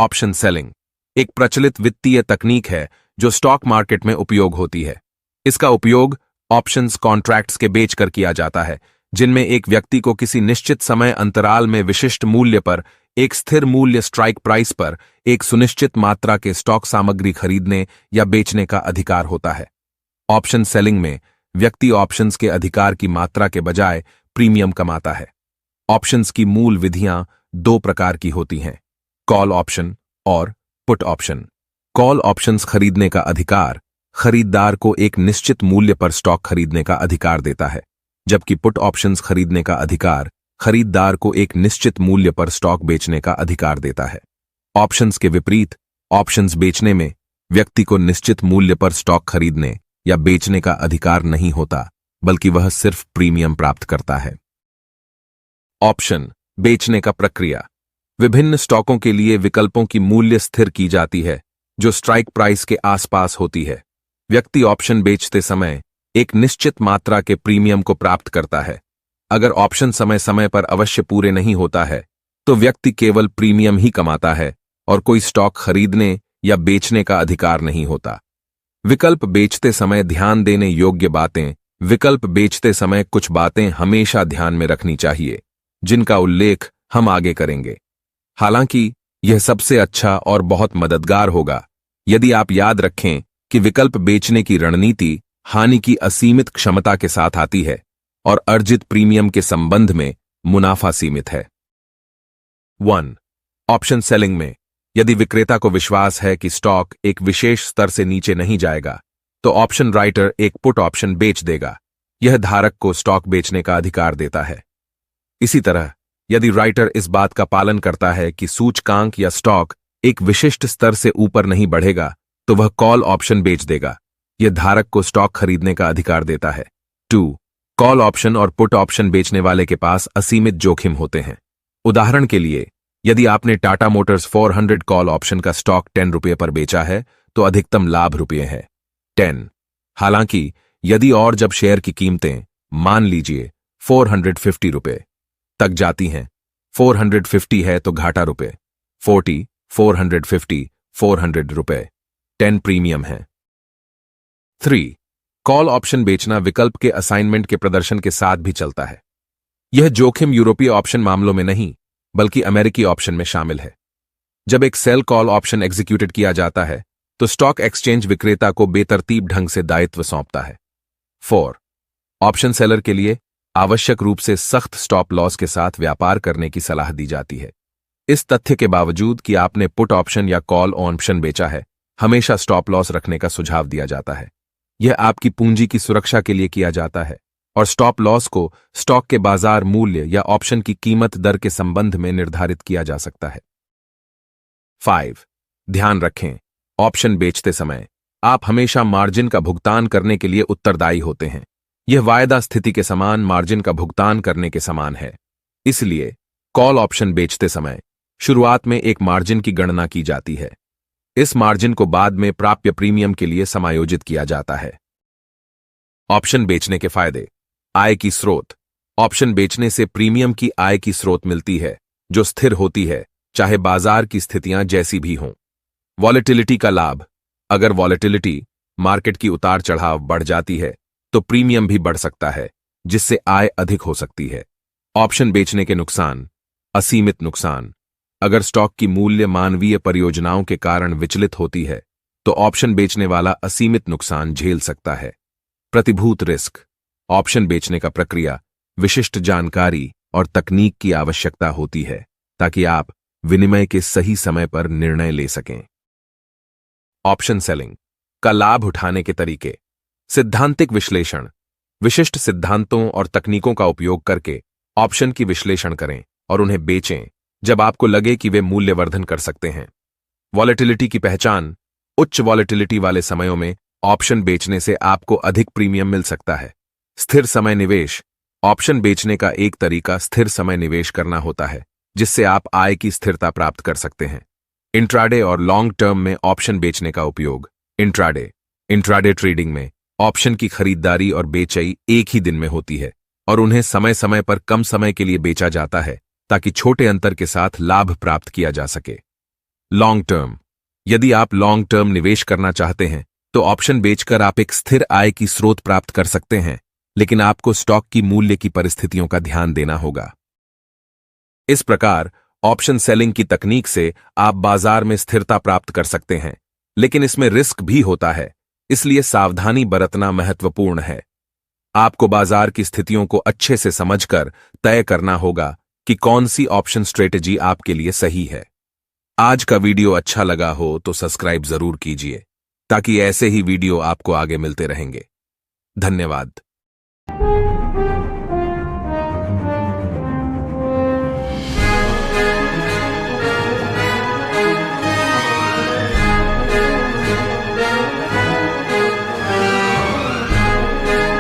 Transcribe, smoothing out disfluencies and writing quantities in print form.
Option selling एक प्रचलित वित्तीय तकनीक है जो स्टॉक मार्केट में उपयोग होती है। इसका उपयोग ऑप्शंस कॉन्ट्रैक्ट्स के बेचकर किया जाता है, जिनमें एक व्यक्ति को किसी निश्चित समय अंतराल में विशिष्ट मूल्य पर एक स्थिर मूल्य स्ट्राइक प्राइस पर एक सुनिश्चित मात्रा के स्टॉक सामग्री खरीदने या बेचने का अधिकार होता है। ऑप्शन सेलिंग में व्यक्ति ऑप्शंस के अधिकार की मात्रा के बजाय प्रीमियम कमाता है। ऑप्शंस की मूल विधियां दो प्रकार की होती हैं, कॉल ऑप्शन और पुट ऑप्शन। कॉल ऑप्शंस खरीदने का अधिकार खरीदार को एक निश्चित मूल्य पर स्टॉक खरीदने का अधिकार देता है, जबकि पुट ऑप्शंस खरीदने का अधिकार खरीदार को एक निश्चित मूल्य पर स्टॉक बेचने का अधिकार देता है। ऑप्शंस के विपरीत, ऑप्शंस बेचने में व्यक्ति को निश्चित मूल्य पर स्टॉक खरीदने या बेचने का अधिकार नहीं होता, बल्कि वह सिर्फ प्रीमियम प्राप्त करता है। ऑप्शन बेचने का प्रक्रिया। विभिन्न स्टॉकों के लिए विकल्पों की मूल्य स्थिर की जाती है, जो स्ट्राइक प्राइस के आसपास होती है। व्यक्ति ऑप्शन बेचते समय एक निश्चित मात्रा के प्रीमियम को प्राप्त करता है। अगर ऑप्शन समय समय पर अवश्य पूरे नहीं होता है, तो व्यक्ति केवल प्रीमियम ही कमाता है और कोई स्टॉक खरीदने या बेचने का अधिकार नहीं होता। विकल्प बेचते समय ध्यान देने योग्य बातें। विकल्प बेचते समय कुछ बातें हमेशा ध्यान में रखनी चाहिए, जिनका उल्लेख हम आगे करेंगे। हालांकि यह सबसे अच्छा और बहुत मददगार होगा यदि आप याद रखें कि विकल्प बेचने की रणनीति हानि की असीमित क्षमता के साथ आती है और अर्जित प्रीमियम के संबंध में मुनाफा सीमित है। 1. ऑप्शन सेलिंग में यदि विक्रेता को विश्वास है कि स्टॉक एक विशेष स्तर से नीचे नहीं जाएगा, तो ऑप्शन राइटर एक पुट ऑप्शन बेच देगा। यह धारक को स्टॉक बेचने का अधिकार देता है। इसी तरह यदि राइटर इस बात का पालन करता है कि सूचकांक या स्टॉक एक विशिष्ट स्तर से ऊपर नहीं बढ़ेगा, तो वह कॉल ऑप्शन बेच देगा। यह धारक को स्टॉक खरीदने का अधिकार देता है। 2. कॉल ऑप्शन और पुट ऑप्शन बेचने वाले के पास असीमित जोखिम होते हैं। उदाहरण के लिए, यदि आपने टाटा मोटर्स 400 कॉल ऑप्शन का स्टॉक 10 रुपये पर बेचा है, तो अधिकतम लाभ रुपये है 10। हालांकि यदि और जब शेयर की कीमतें मान लीजिए 450 रुपये तक जाती हैं, 450 है तो घाटा रुपये 40, 450, 400 रुपये 10 प्रीमियम है। 3. कॉल ऑप्शन बेचना विकल्प के असाइनमेंट के प्रदर्शन के साथ भी चलता है। यह जोखिम यूरोपीय ऑप्शन मामलों में नहीं, बल्कि अमेरिकी ऑप्शन में शामिल है। जब एक सेल कॉल ऑप्शन एग्जीक्यूटेड किया जाता है, तो स्टॉक एक्सचेंज विक्रेता को बेतरतीब ढंग से दायित्व सौंपता है। 4. ऑप्शन सेलर के लिए आवश्यक रूप से सख्त स्टॉप लॉस के साथ व्यापार करने की सलाह दी जाती है। इस तथ्य के बावजूद कि आपने पुट ऑप्शन या कॉल ऑप्शन बेचा है, हमेशा स्टॉप लॉस रखने का सुझाव दिया जाता है। यह आपकी पूंजी की सुरक्षा के लिए किया जाता है और स्टॉप लॉस को स्टॉक के बाजार मूल्य या ऑप्शन की कीमत दर के संबंध में निर्धारित किया जा सकता है। 5. ध्यान रखें, ऑप्शन बेचते समय आप हमेशा मार्जिन का भुगतान करने के लिए उत्तरदायी होते हैं। यह वायदा स्थिति के समान मार्जिन का भुगतान करने के समान है। इसलिए कॉल ऑप्शन बेचते समय शुरुआत में एक मार्जिन की गणना की जाती है। इस मार्जिन को बाद में प्राप्य प्रीमियम के लिए समायोजित किया जाता है। ऑप्शन बेचने के फायदे। आय की स्रोत। ऑप्शन बेचने से प्रीमियम की आय की स्रोत मिलती है, जो स्थिर होती है, चाहे बाजार की स्थितियां जैसी भी हों। वॉलेटिलिटी का लाभ। अगर वॉलेटिलिटी मार्केट की उतार चढ़ाव बढ़ जाती है, तो प्रीमियम भी बढ़ सकता है, जिससे आय अधिक हो सकती है। ऑप्शन बेचने के नुकसान। असीमित नुकसान। अगर स्टॉक की मूल्य मानवीय परियोजनाओं के कारण विचलित होती है, तो ऑप्शन बेचने वाला असीमित नुकसान झेल सकता है। प्रतिभूत रिस्क। ऑप्शन बेचने का प्रक्रिया विशिष्ट जानकारी और तकनीक की आवश्यकता होती है, ताकि आप विनिमय के सही समय पर निर्णय ले सकें। ऑप्शन सेलिंग का लाभ उठाने के तरीके। सिद्धांतिक विश्लेषण। विशिष्ट सिद्धांतों और तकनीकों का उपयोग करके ऑप्शन की विश्लेषण करें और उन्हें बेचें जब आपको लगे कि वे मूल्यवर्धन कर सकते हैं। वॉलेटिलिटी की पहचान। उच्च वॉलेटिलिटी वाले समयों में ऑप्शन बेचने से आपको अधिक प्रीमियम मिल सकता है। स्थिर समय निवेश। ऑप्शन बेचने का एक तरीका स्थिर समय निवेश करना होता है, जिससे आप आय की स्थिरता प्राप्त कर सकते हैं। इंट्राडे और लॉन्ग टर्म में ऑप्शन बेचने का उपयोग। इंट्राडे ट्रेडिंग में ऑप्शन की खरीदारी और बेचई एक ही दिन में होती है और उन्हें समय समय पर कम समय के लिए बेचा जाता है, ताकि छोटे अंतर के साथ लाभ प्राप्त किया जा सके। Long term. यदि आप लॉन्ग टर्म निवेश करना चाहते हैं तो ऑप्शन बेचकर आप एक स्थिर आय की स्रोत प्राप्त कर सकते हैं, लेकिन आपको स्टॉक की मूल्य की परिस्थितियों का ध्यान देना होगा। इस प्रकार ऑप्शन सेलिंग की तकनीक से आप बाजार में स्थिरता प्राप्त कर सकते हैं, लेकिन इसमें रिस्क भी होता है, इसलिए सावधानी बरतना महत्वपूर्ण है। आपको बाजार की स्थितियों को अच्छे से समझकर तय करना होगा कि कौन सी ऑप्शन स्ट्रेटेजी आपके लिए सही है। आज का वीडियो अच्छा लगा हो तो सब्सक्राइब जरूर कीजिए, ताकि ऐसे ही वीडियो आपको आगे मिलते रहेंगे। धन्यवाद।